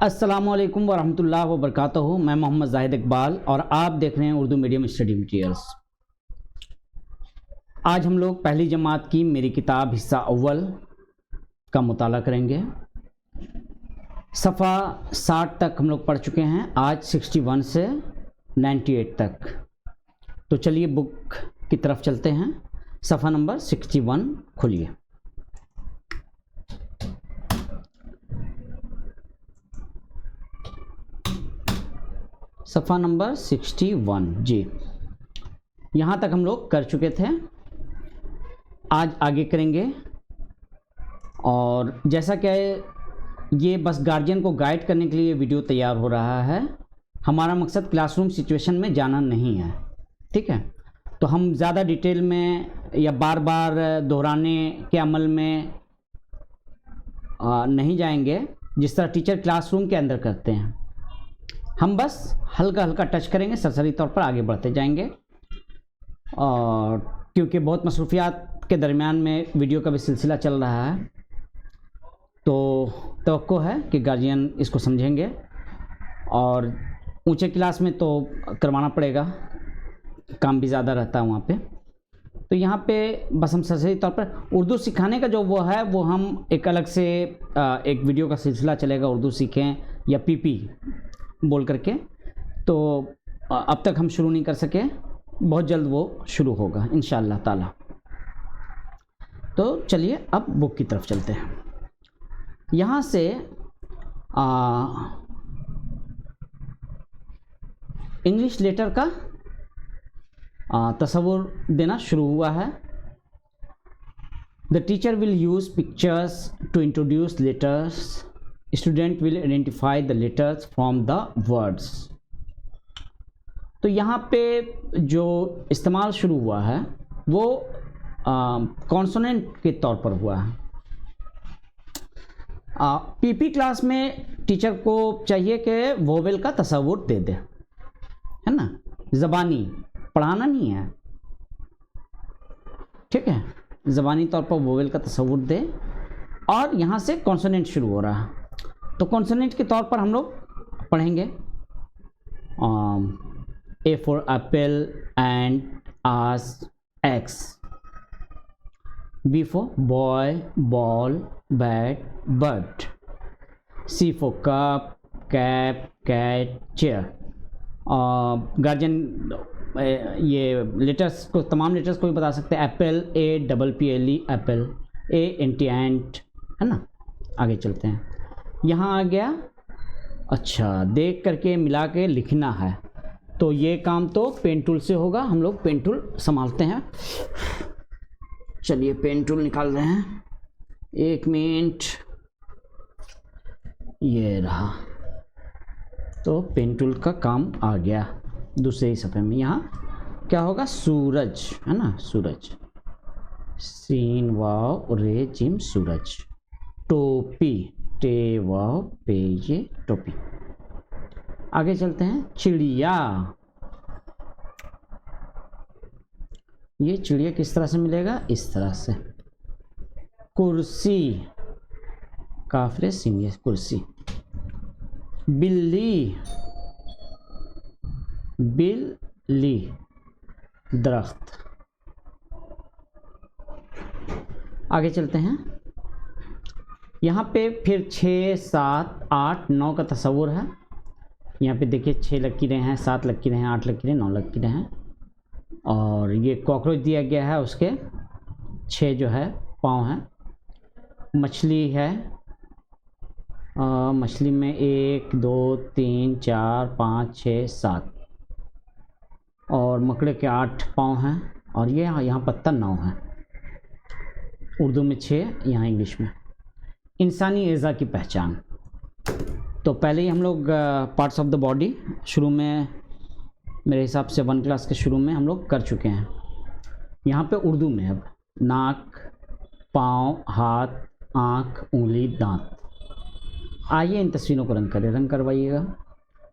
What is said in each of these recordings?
अस्सलामुअलैकुम वरहमतुल्लाहि वबरकातुहू। मैं मोहम्मद जाहिद इकबाल और आप देख रहे हैं उर्दू मीडियम स्टडी मटीरियल्स। आज हम लोग पहली जमात की मेरी किताब हिस्सा अव्वल का मुताला करेंगे। सफ़ा 60 तक हम लोग पढ़ चुके हैं, आज 61 से 98 तक। तो चलिए बुक की तरफ चलते हैं। सफ़ा नंबर 61 खोलिए। सफ़ा नंबर 61 जी, यहाँ तक हम लोग कर चुके थे, आज आगे करेंगे। और जैसा कि ये बस गार्जियन को गाइड करने के लिए वीडियो तैयार हो रहा है, हमारा मकसद क्लासरूम सिचुएशन में जाना नहीं है, ठीक है। तो हम ज़्यादा डिटेल में या बार बार दोहराने के अमल में नहीं जाएंगे जिस तरह टीचर क्लासरूम के अंदर करते हैं। हम बस हल्का हल्का टच करेंगे, सरसरी तौर पर आगे बढ़ते जाएंगे। और क्योंकि बहुत मसरूफियात के दरमियान में वीडियो का भी सिलसिला चल रहा है, तो तवक्को है कि गार्जियन इसको समझेंगे। और ऊंचे क्लास में तो करवाना पड़ेगा, काम भी ज़्यादा रहता है वहाँ पे। तो यहाँ पे बस हम सरसरी तौर पर उर्दू सिखाने का जो वो है, वो हम एक अलग से एक वीडियो का सिलसिला चलेगा, उर्दू सीखें या पीपी बोल करके। तो अब तक हम शुरू नहीं कर सके, बहुत जल्द वो शुरू होगा इंशाअल्लाह ताला। तो चलिए अब बुक की तरफ चलते हैं। यहाँ से इंग्लिश लेटर का तस्वुर देना शुरू हुआ है। The teacher will use pictures to introduce letters. Student will identify the letters from the words. तो यहाँ पे जो इस्तेमाल शुरू हुआ है वो कॉन्सोनेंट के तौर पर हुआ है। पीपी क्लास में टीचर को चाहिए कि वोवेल का तस्वुर दे दे, है ना, ज़बानी पढ़ाना नहीं है, ठीक है, ज़बानी तौर पर वोवेल का तस्वुर दे। और यहाँ से कॉन्सोनेंट शुरू हो रहा है, तो कॉन्सोनेंट के तौर पर हम लोग पढ़ेंगे A for apple and ass, X. B for boy, ball, bat, bird. C for cup, cap, cat, chair. Guardian ये लेटर्स को, तमाम लेटर्स को भी बता सकते हैं। Apple, APPLE apple, A anti ant, है ना। आगे चलते हैं, यहाँ आ गया। अच्छा, देख करके मिला के लिखना है, तो ये काम तो पेन टूल से होगा। हम लोग पेन टूल संभालते हैं। चलिए पेन टूल निकाल रहे हैं, 1 मिनट, ये रहा। तो पेन टूल का काम आ गया दूसरे ही सफ़े में। यहाँ क्या होगा, सूरज, है ना, सूरज, सीन वाव रे जिम सूरज। टोपी, टे वाव पे ये टोपी। आगे चलते हैं, चिड़िया। ये चिड़िया किस तरह से मिलेगा, इस तरह से। कुर्सी, काफरे सिंह, कुर्सी। बिल्ली, बिल्ली, दरख्त। आगे चलते हैं, यहाँ पे फिर 6, 7, 8, 9 का तस्वुर है। यहाँ पे देखिए 6 लकीरें हैं, 7 लकीरें हैं, 8 लकीरें, 9 लकीरें हैं। और ये कॉकरोच दिया गया है, उसके 6 जो है पाँव हैं। मछली है, मछली में 1, 2, 3, 4, 5, 6, 7। और मकड़े के 8 पाँव हैं। और ये यहाँ पत्ता 9 है। उर्दू में 6, यहाँ इंग्लिश में। इंसानी एज़ा की पहचान। तो पहले ही हम लोग पार्ट्स ऑफ द बॉडी शुरू में, मेरे हिसाब से 1 क्लास के शुरू में हम लोग कर चुके हैं। यहाँ पे उर्दू में अब नाक, पाँव, हाथ, आँख, उंगली, दांत। आइए इन तस्वीरों को रंग करवाइएगा।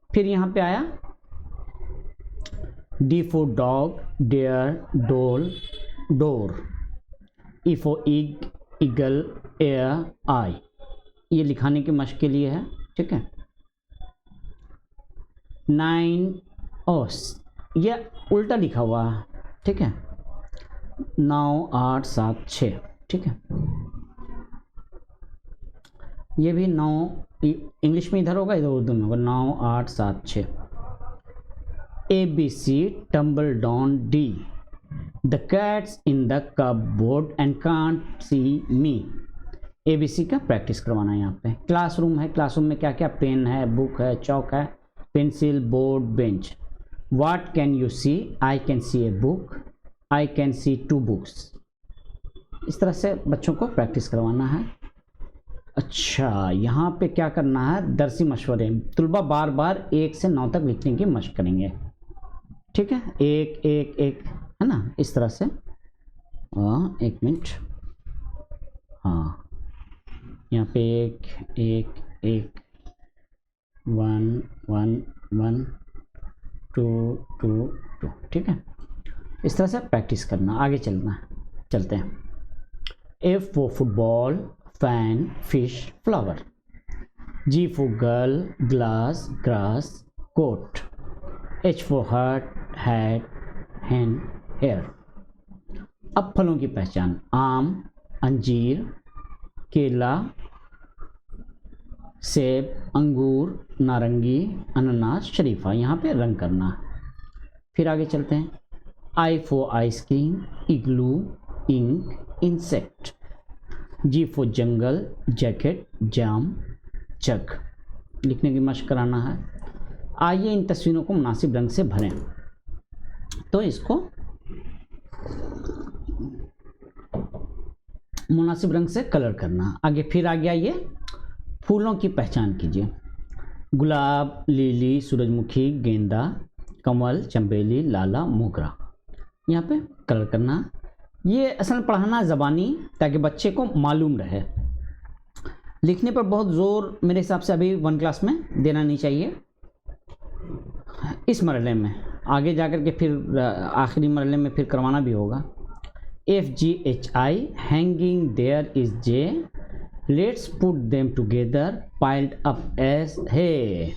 फिर यहाँ पे आया D for dog, dare, doll, door. E for eagle, air, eye. ये लिखाने की मश्क के लिए है, ठीक है। 9 ये उल्टा लिखा हुआ है, ठीक है, 9 8 7 6, ठीक है। ये भी 9 इंग्लिश में इधर होगा, इधर उर्दू में होगा, 9 8 7 6। ABC tumbled down D. The cat's in the cupboard and can't see me. ABC का प्रैक्टिस करवाना है यहाँ पे। क्लासरूम है, क्लासरूम में क्या क्या, पेन है, बुक है, चौक है, pencil, board, bench. What can you see? I can see a book. I can see 2 books. इस तरह से बच्चों को प्रैक्टिस करवाना है। अच्छा, यहाँ पे क्या करना है, दरसी मशवरे। तलबा बार बार 1 से 9 तक लिखने की मशक करेंगे, ठीक है, 1 1 1, है ना, इस तरह से। 1 मिनट, हाँ, यहाँ पे 1 1 1, 1 1 1, 2 2 2, ठीक है। इस तरह से प्रैक्टिस करना, आगे चलते हैं। F for football, fan, fish, flower. G for girl, glass, grass, coat. H for heart, hat, hen, hair. अब फलों की पहचान। आम, अंजीर, केला, सेब, अंगूर, नारंगी, अनानास, शरीफा। यहाँ पे रंग करना है। फिर आगे चलते हैं। I for ice cream, igloo, ink, insect. G for jungle, jacket, jam, jug. लिखने की मशक कराना है। आइए इन तस्वीरों को मुनासिब रंग से भरें। तो इसको मुनासिब रंग से कलर करना। आगे फिर आगे आइए, फूलों की पहचान कीजिए। गुलाब, लिली, सूरजमुखी, गेंदा, कमल, चंबेली, लाला, मोगरा। यहाँ पे कलर करना। ये असल में पढ़ाना ज़बानी, ताकि बच्चे को मालूम रहे। लिखने पर बहुत ज़ोर मेरे हिसाब से अभी 1 क्लास में देना नहीं चाहिए। इस मरहले में आगे जाकर के फिर आखिरी मरहले में फिर करवाना भी होगा। FGHI, hanging there is J, let's put them together, piled up as है।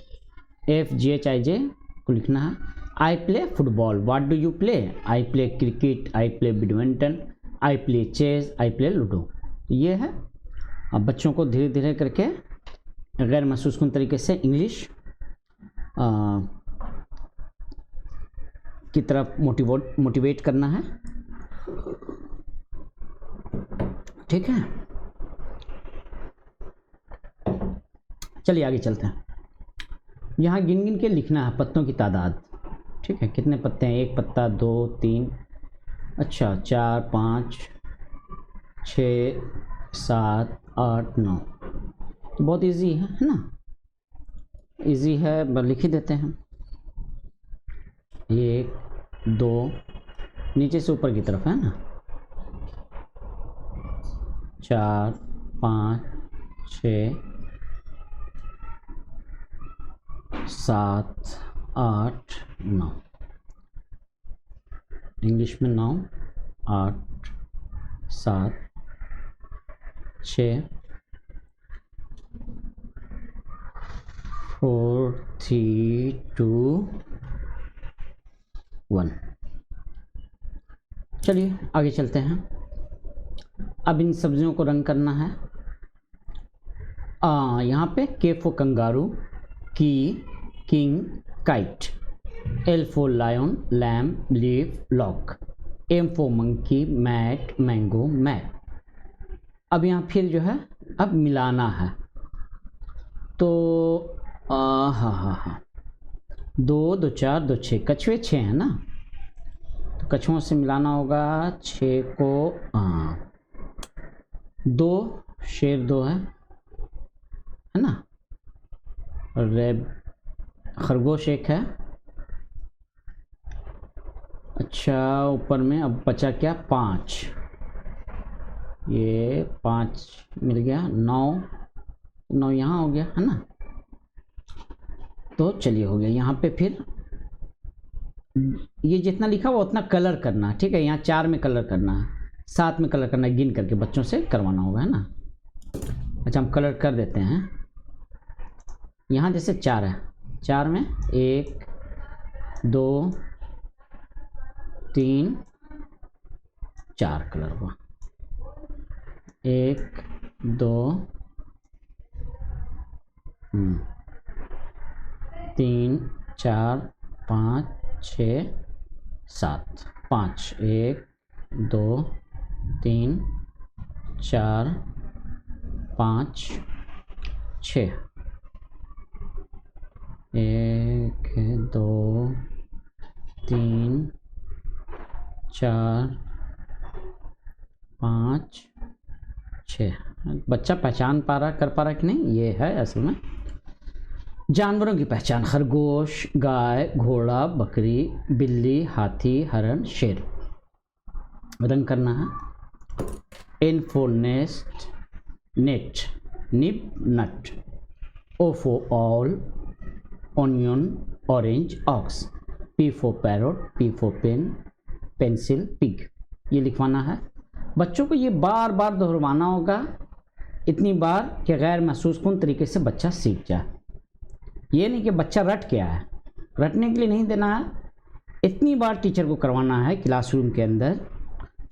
FGHIJ को लिखना है। I play football. What do you play? I play cricket. I play badminton. I play chess. I play ludo. ये है। अब बच्चों को धीरे धीरे करके गैर महसूस कुन तरीके से इंग्लिश की तरफ मोटिवेट करना है, ठीक है। चलिए आगे चलते हैं। यहाँ गिन गिन के लिखना है पत्तों की तादाद, ठीक है। कितने पत्ते हैं, 1 पत्ता, 2 3, अच्छा 4 5 6 7 8 9। तो बहुत इजी है ना, इजी है, बस लिख ही देते हैं। 1 2, नीचे से ऊपर की तरफ है ना, 4 5 6 7 8 9, इंग्लिश में 9 8 7 6 4 3 2 1। चलिए आगे चलते हैं। अब इन सब्जियों को रंग करना है। यहाँ पे K for कंगारू, की, king, kite. L for lion, lamb, leaf, lock. M for monkey, mat, mango, map. अब यहाँ फिर जो है अब मिलाना है। तो हाँ 2 2 4 2 6, कछुए 6 हैं ना, तो कछुओं से मिलाना होगा 6 को। 2 शेर 2 है ना, रेब खरगोश 1 है। अच्छा ऊपर में अब बचा क्या, 5, ये 5 मिल गया, 9 यहाँ हो गया है ना। तो चलिए हो गया। यहाँ पे फिर ये जितना लिखा हुआ उतना कलर करना, ठीक है। यहाँ 4 में कलर करना है, 7 में कलर करना है, गिन करके बच्चों से करवाना होगा, है ना। अच्छा हम कलर कर देते हैं। यहाँ जैसे 4 है 4 में 1 2 3 4 कलर हुआ। 1 2 3 4 5 6 7 5 1 2 3 4 5 6 1 2 3 4 5 6। बच्चा पहचान पा रहा, कर पा रहा कि नहीं? ये है असल में जानवरों की पहचान। खरगोश, गाय, घोड़ा, बकरी, बिल्ली, हाथी, हरण, शेर। रंग करना है। N for nest, net, nib, nut. O for owl, onion, orange, ox. P for parrot, P for pen, pencil, pig. ये लिखवाना है। बच्चों को ये बार बार दोहराना होगा, इतनी बार कि गैर महसूस कौन तरीके से बच्चा सीख जाए। ये नहीं कि बच्चा रट के आया, रटने के लिए नहीं देना है। इतनी बार टीचर को करवाना है क्लासरूम के अंदर,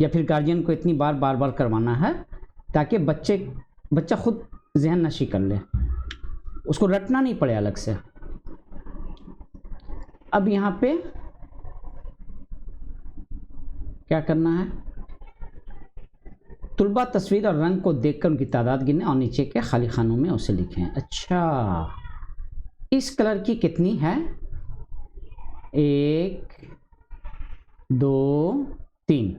या फिर गार्जियन को इतनी बार बार करवाना है ताकि बच्चा खुद जहन नशी कर ले, उसको रटना नहीं पड़े अलग से। अब यहाँ पे क्या करना है? तुलबा तस्वीर और रंग को देखकर उनकी तादाद गिने और नीचे के खाली खानों में उसे लिखें। अच्छा, इस कलर की कितनी है? 1 2 3।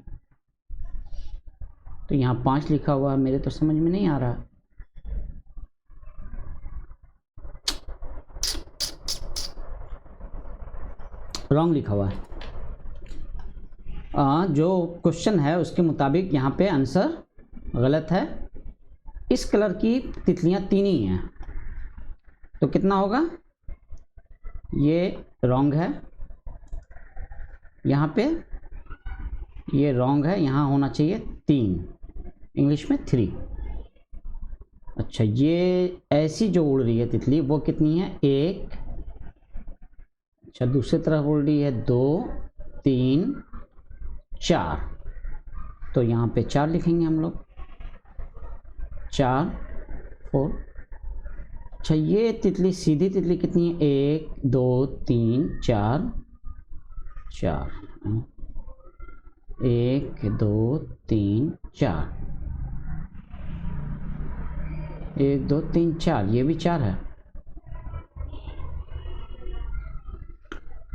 तो यहाँ 5 लिखा हुआ है, मेरे तो समझ में नहीं आ रहा। रॉन्ग लिखा हुआ है। जो क्वेश्चन है उसके मुताबिक यहाँ पे आंसर गलत है। इस कलर की तितलियाँ 3 ही हैं, तो कितना होगा? ये रॉन्ग है, यहाँ पे ये रॉन्ग है, यहाँ होना चाहिए 3, इंग्लिश में 3। अच्छा, ये ऐसी जो उड़ रही है तितली वो कितनी है? 1। अच्छा, दूसरी तरफ उड़ रही है 2 3 4। तो यहाँ पे 4 लिखेंगे हम लोग, 4 4। अच्छा, ये तितली सीधी तितली कितनी है? 1 2 3 4 4। 1 2 3 4, 1 2 3 4। ये भी 4 है,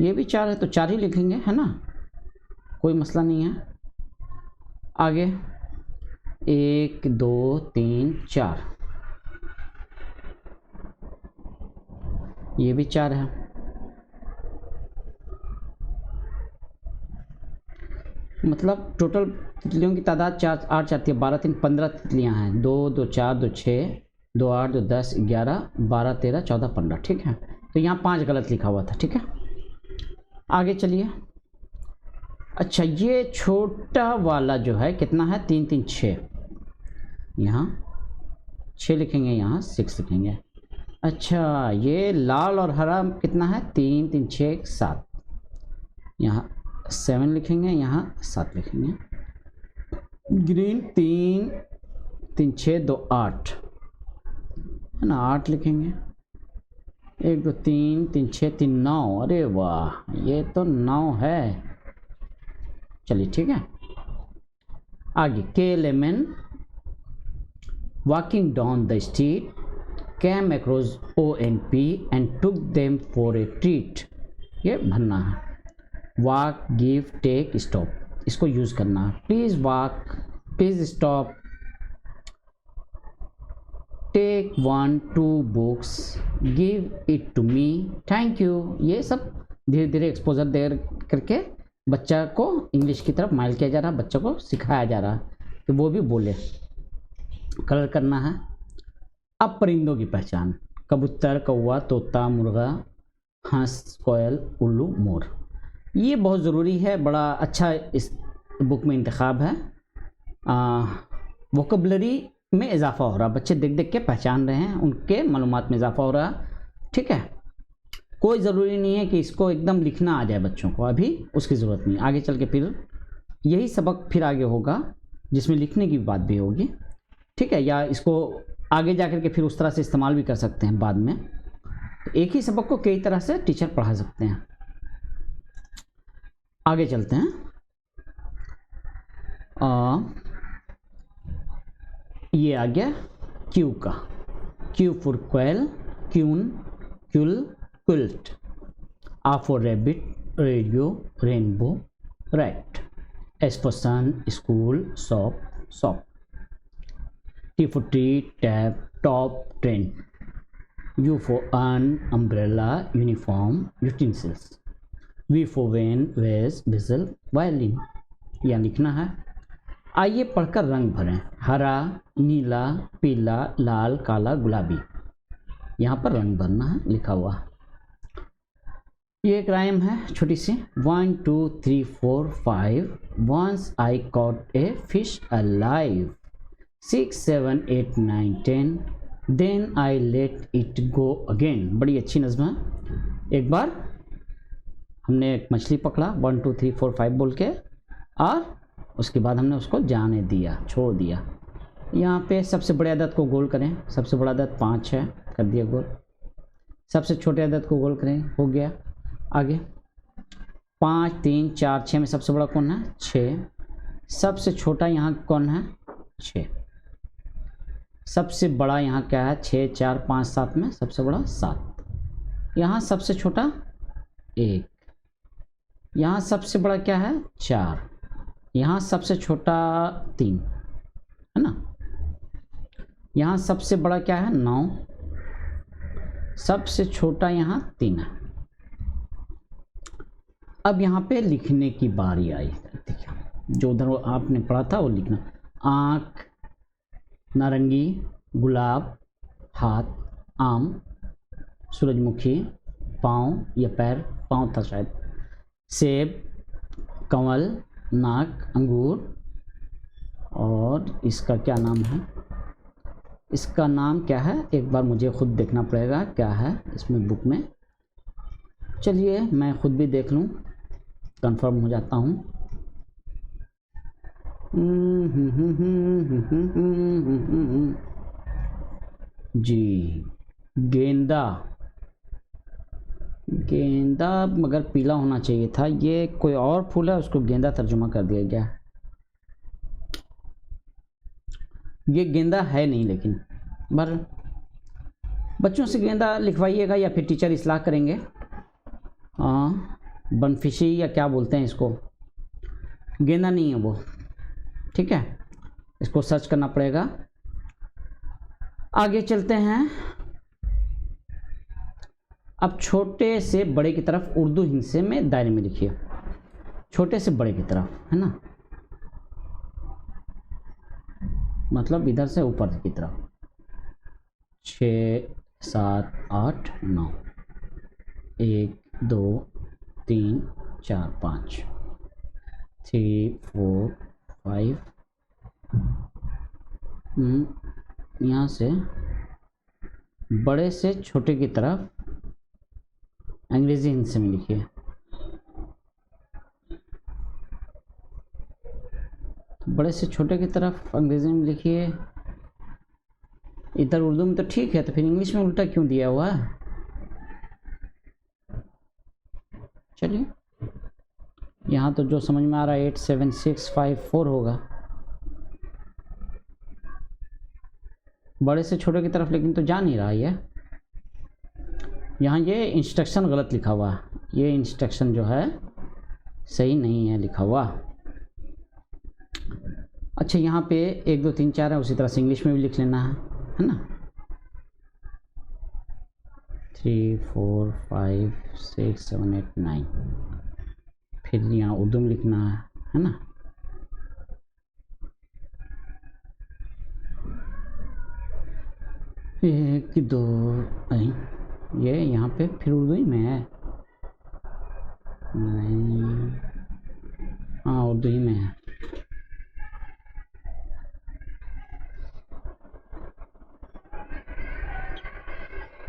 ये भी 4 है, तो 4 ही लिखेंगे, है ना, कोई मसला नहीं है। आगे 1 2 3 4, ये भी 4 है। मतलब टोटल तितलियों की तादाद 4 8 4 3 12 3 15 तितलियां हैं। 2 2 4 2 6 2 8 2 10 11 12 13 14 15। ठीक है, तो यहाँ 5 गलत लिखा हुआ था। ठीक है, आगे चलिए। अच्छा, ये छोटा वाला जो है कितना है? 3 3 6। यहाँ 6 लिखेंगे, यहाँ 6 लिखेंगे। अच्छा, ये लाल और हरा कितना है? 3 3 6 7। यहाँ 7 लिखेंगे, यहाँ 7 लिखेंगे। ग्रीन 3 3 6 2 8, है ना, 8 लिखेंगे। 1 2 3 3 6 3 9। अरे वाह, ये तो 9 है। चलिए ठीक है, आगे। के lemon walking down the street came across O and P and took them for a treat। ये भरना है। walk, give, take, stop, इसको यूज करना है। Please walk, please stop, take 1 2 books, give it to me, thank you. ये सब धीरे धीरे एक्सपोजर दे करके बच्चा को इंग्लिश की तरफ माइल किया जा रहा है, बच्चा को सिखाया जा रहा है कि वो भी बोले। कलर करना है। अब परिंदों की पहचान। कबूतर, कौवा, तोता, मुर्गा, हंस, कोयल, उल्लू, मोर। ये बहुत ज़रूरी है, बड़ा अच्छा इस बुक में इंतखाब है। वोकैबुलरी में इजाफा हो रहा, बच्चे देख देख के पहचान रहे हैं, उनके मालूमात में इजाफा हो रहा। ठीक है, कोई ज़रूरी नहीं है कि इसको एकदम लिखना आ जाए बच्चों को, अभी उसकी ज़रूरत नहीं। आगे चल के फिर यही सबक फिर आगे होगा जिसमें लिखने की बात भी होगी, ठीक है, या इसको आगे जा कर के फिर उस तरह से इस्तेमाल भी कर सकते हैं बाद में। तो एक ही सबक को कई तरह से टीचर पढ़ा सकते हैं। आगे चलते हैं। ये आ गया क्यू का, Q for quail, queen, quill, quilt. R for rabbit, radio, rainbow, rat. S for sun, school, shop, shop. T for tree, tap, top, train. U for urn, umbrella, uniform, utensils. V for van, vase, whistle, violin. यह लिखना है। आइए पढ़कर रंग भरें। हरा, नीला, पीला, लाल, काला, गुलाबी। यहाँ पर रंग भरना है, लिखा हुआ। ये एक राइम है छोटी सी। 1 2 3 4 5 Once I caught a fish alive. 6 7 8 9 10 Then I let it go again. बड़ी अच्छी नज़्म है। एक बार हमने एक मछली पकड़ा 1 2 3 4 5 बोल के, और उसके बाद हमने उसको जाने दिया, छोड़ दिया। यहाँ पे सबसे बड़े अदद को गोल करें। सबसे बड़ा अदद 5 है, कर दिया गोल। सबसे छोटे अदद को गोल करें, हो गया। आगे 5 3 4 6 में सबसे बड़ा कौन है? 6। सबसे छोटा यहाँ कौन है? 6। सबसे बड़ा यहाँ क्या है? 6 4 5 7 में सबसे बड़ा 7। यहाँ सबसे छोटा 1। यहाँ सबसे बड़ा क्या है? 4। यहाँ सबसे छोटा 3 है ना। यहाँ सबसे बड़ा क्या है? 9। सबसे छोटा यहाँ 3 है। अब यहाँ पे लिखने की बारी आई। देखिए जो उधर आपने पढ़ा था वो लिखना। आँख, नारंगी, गुलाब, हाथ, आम, सूरजमुखी, पाँव या पैर, पाँव था शायद, सेब, कमल, नाक, अंगूर, और इसका क्या नाम है? इसका नाम क्या है? एक बार मुझे खुद देखना पड़ेगा क्या है इसमें बुक में। चलिए मैं खुद भी देख लूँ, कंफर्म हो जाता हूँ। जी, गेंदा। गेंदा मगर पीला होना चाहिए था। ये कोई और फूल है, उसको गेंदा तर्जुमा कर दिया गया। ये गेंदा है नहीं, लेकिन पर बच्चों से गेंदा लिखवाइएगा या फिर टीचर इस्लाह करेंगे। बनफिशी या क्या बोलते हैं इसको, गेंदा नहीं है वो, ठीक है, इसको सर्च करना पड़ेगा। आगे चलते हैं। अब छोटे से बड़े की तरफ उर्दू हिंसे में दायरे में लिखिए। छोटे से बड़े की तरफ है ना, मतलब इधर से ऊपर की तरफ। 6 7 8 9 1 2 3 4 5 3 4 5। यहाँ से बड़े से छोटे की तरफ अंग्रेजी हिंदी में लिखिए। बड़े से छोटे की तरफ अंग्रेजी में लिखिए। इधर उर्दू में तो ठीक है, तो फिर इंग्लिश में उल्टा क्यों दिया हुआ है? चलिए यहाँ तो जो समझ में आ रहा है 8 7 6 5 4 होगा बड़े से छोटे की तरफ, लेकिन तो जा नहीं रहा है। यहाँ ये इंस्ट्रक्शन गलत लिखा हुआ है। ये इंस्ट्रक्शन जो है सही नहीं है लिखा हुआ। अच्छा यहाँ पे 1 2 3 4 है, उसी तरह से इंग्लिश में भी लिख लेना है ना। 3 4 5 6 7 8 9। फिर यहाँ उर्दू में लिखना है ना। एक दो, ये यहाँ पे फिर उर्दू ही में है। नहीं, हाँ उर्दू ही में है।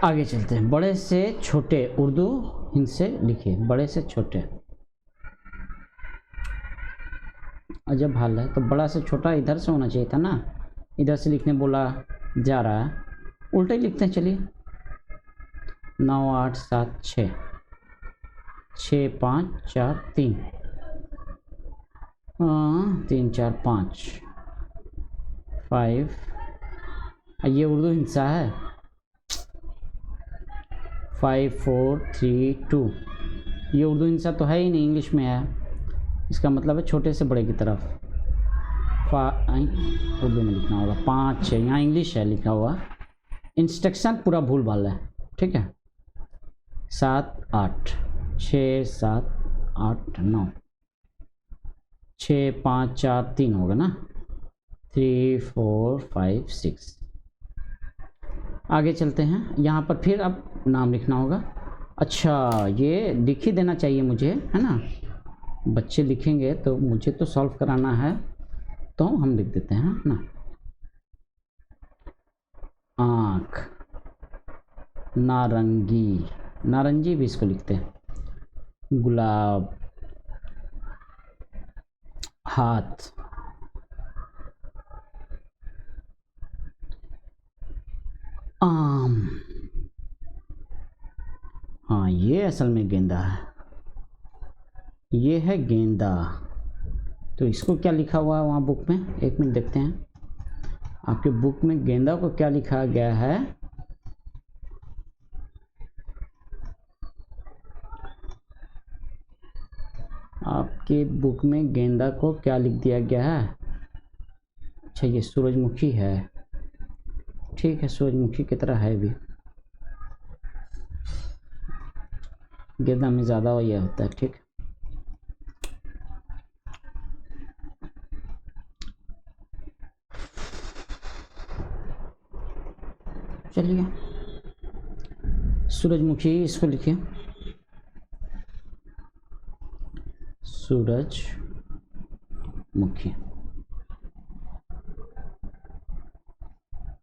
आगे चलते हैं। बड़े से छोटे उर्दू हिंद से लिखिए। बड़े से छोटे, अजब हाल है। तो बड़ा से छोटा इधर से होना चाहिए था ना, इधर से लिखने बोला जा रहा है, उल्टा ही लिखते हैं। चलिए 9 8 7 6 6 5 4 3 3 4 5 5। ये उर्दू हिंसा है। 5 4 3 2। ये उर्दू हिंसा तो है ही नहीं, इंग्लिश में है। इसका मतलब है छोटे से बड़े की तरफ। उर्दू में लिखना होगा 5 6। यहाँ इंग्लिश है लिखा हुआ, इंस्ट्रक्शन पूरा भूल भाल है। ठीक है 7 8 6 7 8 9 6 5 4 3 होगा ना, 3 4 5 6। आगे चलते हैं। यहाँ पर फिर अब नाम लिखना होगा। अच्छा ये लिख ही देना चाहिए मुझे, है ना। बच्चे लिखेंगे तो मुझे तो सॉल्व कराना है, तो हम लिख देते हैं ना। आँख, नारंगी, नारंगी भी इसको लिखते हैं। गुलाब, हाथ, आम। हाँ ये असल में गेंदा है, ये है गेंदा। तो इसको क्या लिखा हुआ है वहाँ बुक में, एक मिनट देखते हैं आपके बुक में गेंदा को क्या लिखा गया है। आपके बुक में गेंदा को क्या लिख दिया गया है। अच्छा ये सूरजमुखी है। ठीक है सूरजमुखी की तरह है भी, गेंदा में ज़्यादा यह होता है। ठीक चलिए सूरजमुखी इसको लिखिए। सूरजमुखी।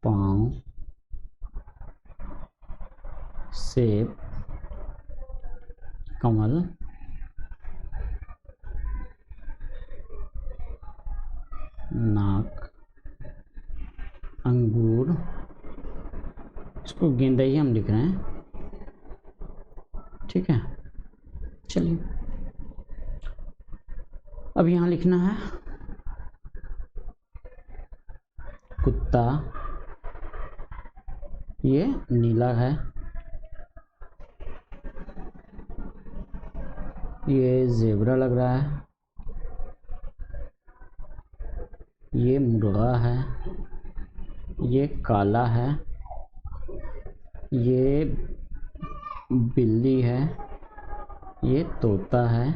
पाँव, सेब, कमल, नाक, अंगूर। इसको गेंदा ही हम लिख रहे हैं। ठीक है चलिए अब यहाँ लिखना है कुत्ता। ये नीला है, ये ज़ेब्रा लग रहा है, ये मुर्गा है, ये काला है, ये बिल्ली है, ये तोता है,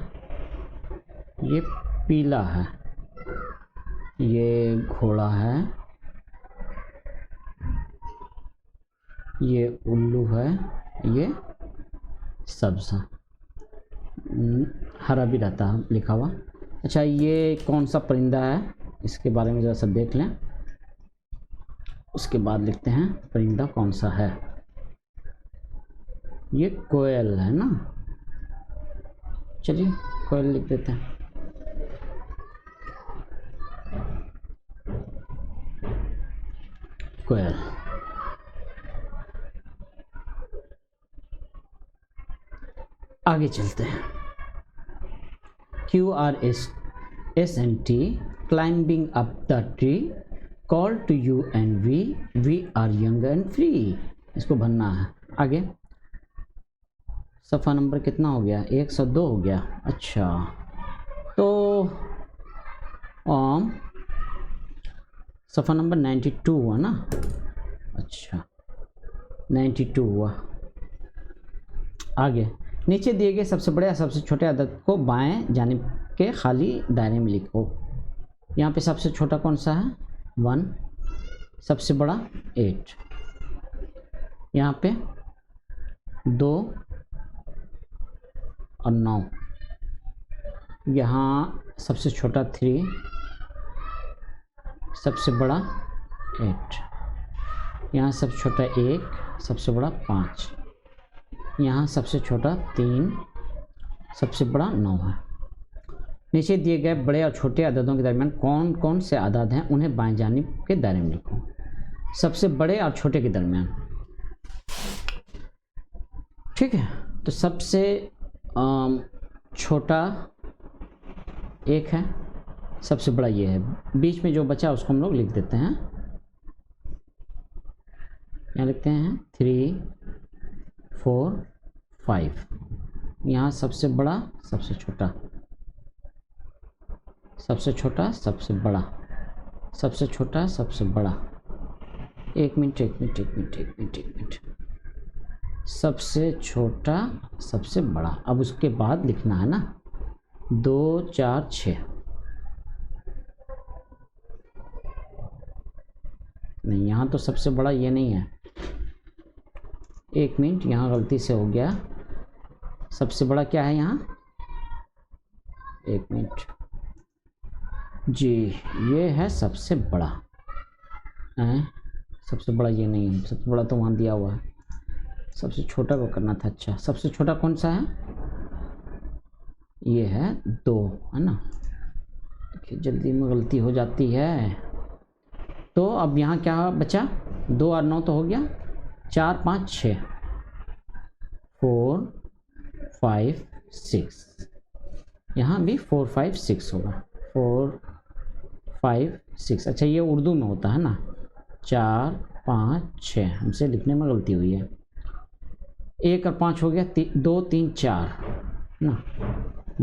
ये पीला है, ये घोड़ा है, ये उल्लू है, ये सब्ज़ है। हरा भी रहता है लिखा हुआ। अच्छा ये कौन सा परिंदा है, इसके बारे में ज़रा सा देख लें, उसके बाद लिखते हैं परिंदा कौन सा है। ये कोयल है ना, चलिए कोयल लिख देते हैं। कोयल। आगे चलते हैं। QRSNT climbing up the tree call to you and we are young and free। इसको भरना है। आगे सफ़ा नंबर कितना हो गया, 102 हो गया। अच्छा तो सफ़ा नंबर 92 हुआ ना। अच्छा 92 हुआ। आगे नीचे दिए गए सबसे बड़े या सबसे छोटे अदद को बाएं जानिब के खाली दायरे में लिखो। यहाँ पे सबसे छोटा कौन सा है 1, सबसे बड़ा 8, यहाँ पे 2 और 9, यहाँ सबसे छोटा 3, सबसे बड़ा 8, यहाँ सबसे छोटा 1, सबसे बड़ा 5, यहाँ सबसे छोटा 3, सबसे बड़ा 9 है। नीचे दिए गए बड़े और छोटे अददों के दरमियान कौन कौन से अदद हैं, उन्हें बाएं जानिब के दायरे में लिखो। सबसे बड़े और छोटे के दरमियान, ठीक है। तो सबसे छोटा 1 है, सबसे बड़ा ये है, बीच में जो बचा उसको हम लोग लिख देते हैं। यहाँ लिखते हैं 3, 4, 5। यहाँ सबसे बड़ा, सबसे छोटा, सबसे छोटा, सबसे बड़ा, सबसे छोटा, सबसे बड़ा। एक मिनट, सबसे छोटा, सबसे बड़ा। अब उसके बाद लिखना है ना 2, 4, 6। नहीं, यहाँ तो सबसे बड़ा ये नहीं है। एक मिनट, यहाँ गलती से हो गया। सबसे बड़ा क्या है यहाँ? एक मिनट जी, ये है सबसे बड़ा है। सबसे बड़ा ये नहीं है, सबसे बड़ा तो वहाँ दिया हुआ है, सबसे छोटा को करना था। अच्छा, सबसे छोटा कौन सा है? ये है 2, है ना। देखिए जल्दी में गलती हो जाती है। तो अब यहाँ क्या बचा? 2 और 9 तो हो गया, 4, 5, 6, 4, 5, 6। यहाँ भी 4, 5, 6 होगा। 4, 5, 6। अच्छा, ये उर्दू में होता है ना। 4, 5, 6 हमसे लिखने में गलती हुई है। 1 और 5 हो गया, 2, 3, 4 ना।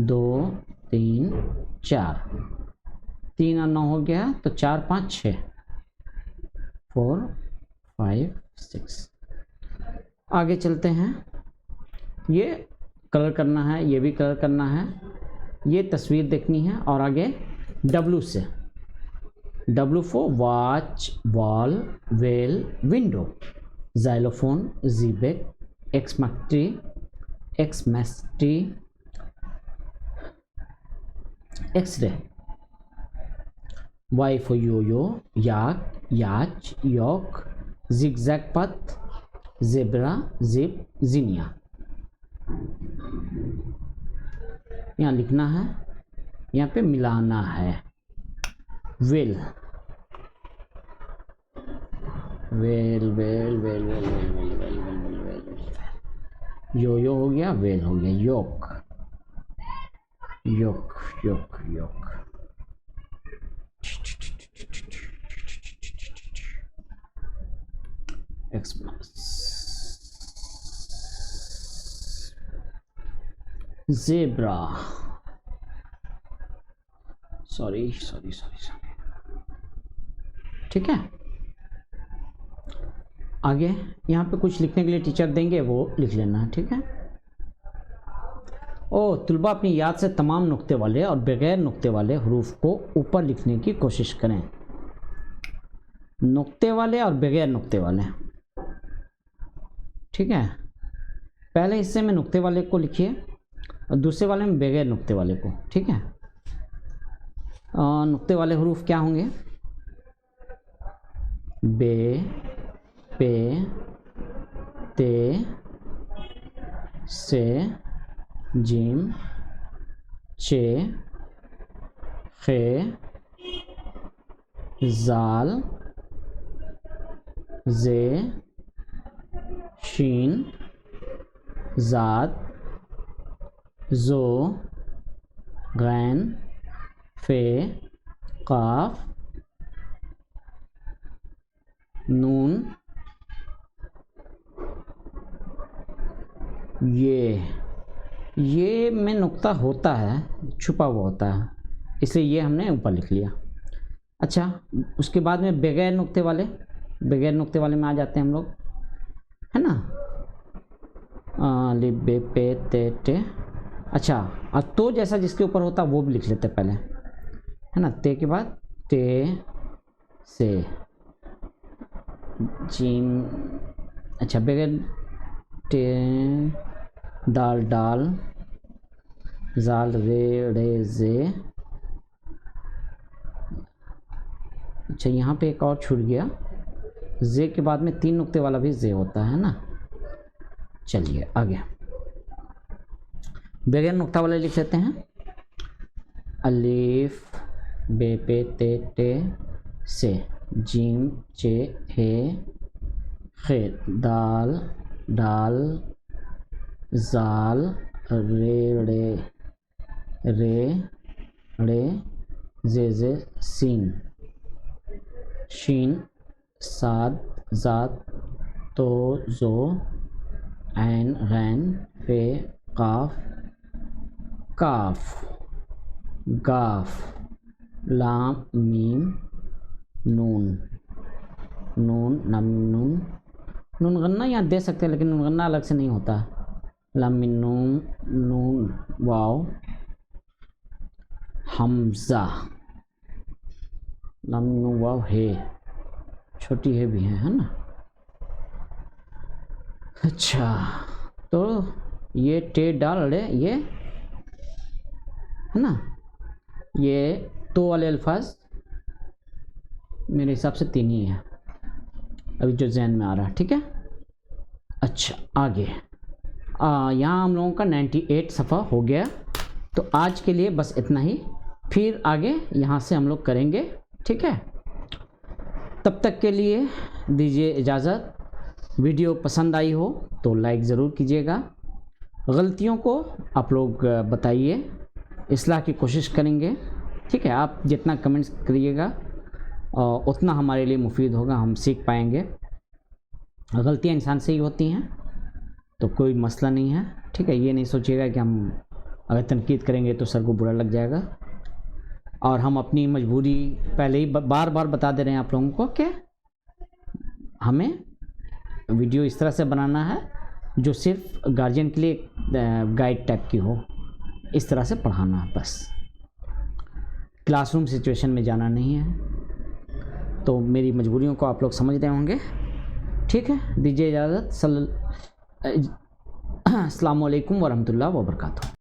2, 3, 4। 3 और 9 हो गया, तो 4, 5, 6, 4, 5, 6। आगे चलते हैं। ये कलर करना है, ये भी कलर करना है, ये तस्वीर देखनी है। और आगे W से, W for watch, wall, well, window, xylophone, जीबेक, Xmas tree, x-ray, Y for yo-yo, yak, yacht, yoke, zigzag path, zebra, zip, zinnia. यहाँ लिखना है, यहाँ पे मिलाना है। Well, well, well, well, well, well, well, well, well, well, well. यो हो गया, वेल हो गया, योक, योक, योक, योक। ज़ेब्रा, सॉरी, ठीक है। आगे यहाँ पे कुछ लिखने के लिए टीचर देंगे, वो लिख लेना है, ठीक है। ओ तुलबा, अपनी याद से तमाम नुक्ते वाले और बगैर नुक्ते वाले हरूफ को ऊपर लिखने की कोशिश करें। नुक्ते वाले और बगैर नुक्ते वाले, ठीक है। पहले हिस्से में नुक्ते वाले को लिखिए और दूसरे वाले में बगैर नुक्ते वाले को, ठीक है। नुक्ते वाले हरूफ क्या होंगे? बे, पे, ते, से, जिम, चे, खे, जाल, जे, शीन, जाद, जो, गैन, फे, काफ, नून, ये में नुक्ता होता है, छुपा हुआ होता है, इसलिए ये हमने ऊपर लिख लिया। अच्छा, उसके बाद में बगैर नुक्ते वाले, बगैर नुक्ते वाले में आ जाते हैं हम लोग, है ना। लिप, बे, पे, ते, टे। अच्छा, और तो जैसा जिसके ऊपर होता वो भी लिख लेते पहले, है ना। ते के बाद ते, से, जिम। अच्छा, बगैर टे, दाल, डाल, जाल, रे, जे। अच्छा, यहाँ पे एक और छूट गया, जे के बाद में 3 नुक्ते वाला भी जे होता है ना। चलिए आगे बगैर नुक्ता वाले लिख लेते हैं। अलिफ बे पे ते टे से, जीम चे हे खे, दाल डाल, जाल रे रे जे सीन, शीन साद जात तो जो, ऐन गैन फे काफ काफ, गाफ लाम मीम नून, नून नम नून, नून गन्ना यहाँ दे सकते हैं लेकिन नून गन्ना अलग से नहीं होता। लाम मीम नून, नून वाव, हमजा, लाम मीम वाव है, छोटी है भी है ना। अच्छा तो ये टे डाल रे ये है ना, ये तो वाले अल्फाज मेरे हिसाब से 3 ही है अभी जो जहन में आ रहा है, ठीक है। अच्छा आगे यहाँ हम लोगों का 98 सफ़ा हो गया, तो आज के लिए बस इतना ही, फिर आगे यहाँ से हम लोग करेंगे, ठीक है। तब तक के लिए दीजिए इजाज़त। वीडियो पसंद आई हो तो लाइक ज़रूर कीजिएगा, गलतियों को आप लोग बताइए, इस्लाह की कोशिश करेंगे, ठीक है। आप जितना कमेंट्स करिएगा उतना हमारे लिए मुफीद होगा, हम सीख पाएंगे। गलतियाँ इंसान से ही होती हैं तो कोई मसला नहीं है, ठीक है। ये नहीं सोचिएगा कि हम अगर तनकीद करेंगे तो सर को बुरा लग जाएगा, और हम अपनी मजबूरी पहले ही बार बार बता दे रहे हैं आप लोगों को कि हमें वीडियो इस तरह से बनाना है जो सिर्फ गार्जियन के लिए गाइड टाइप की हो, इस तरह से पढ़ाना है बस, क्लासरूम सिचुएशन में जाना नहीं है। तो मेरी मजबूरियों को आप लोग समझ रहे होंगे, ठीक है। दीजिए इजाज़त। अस्सलामु अलैकुम वरहमतुल्लाहि वबरकातुहू।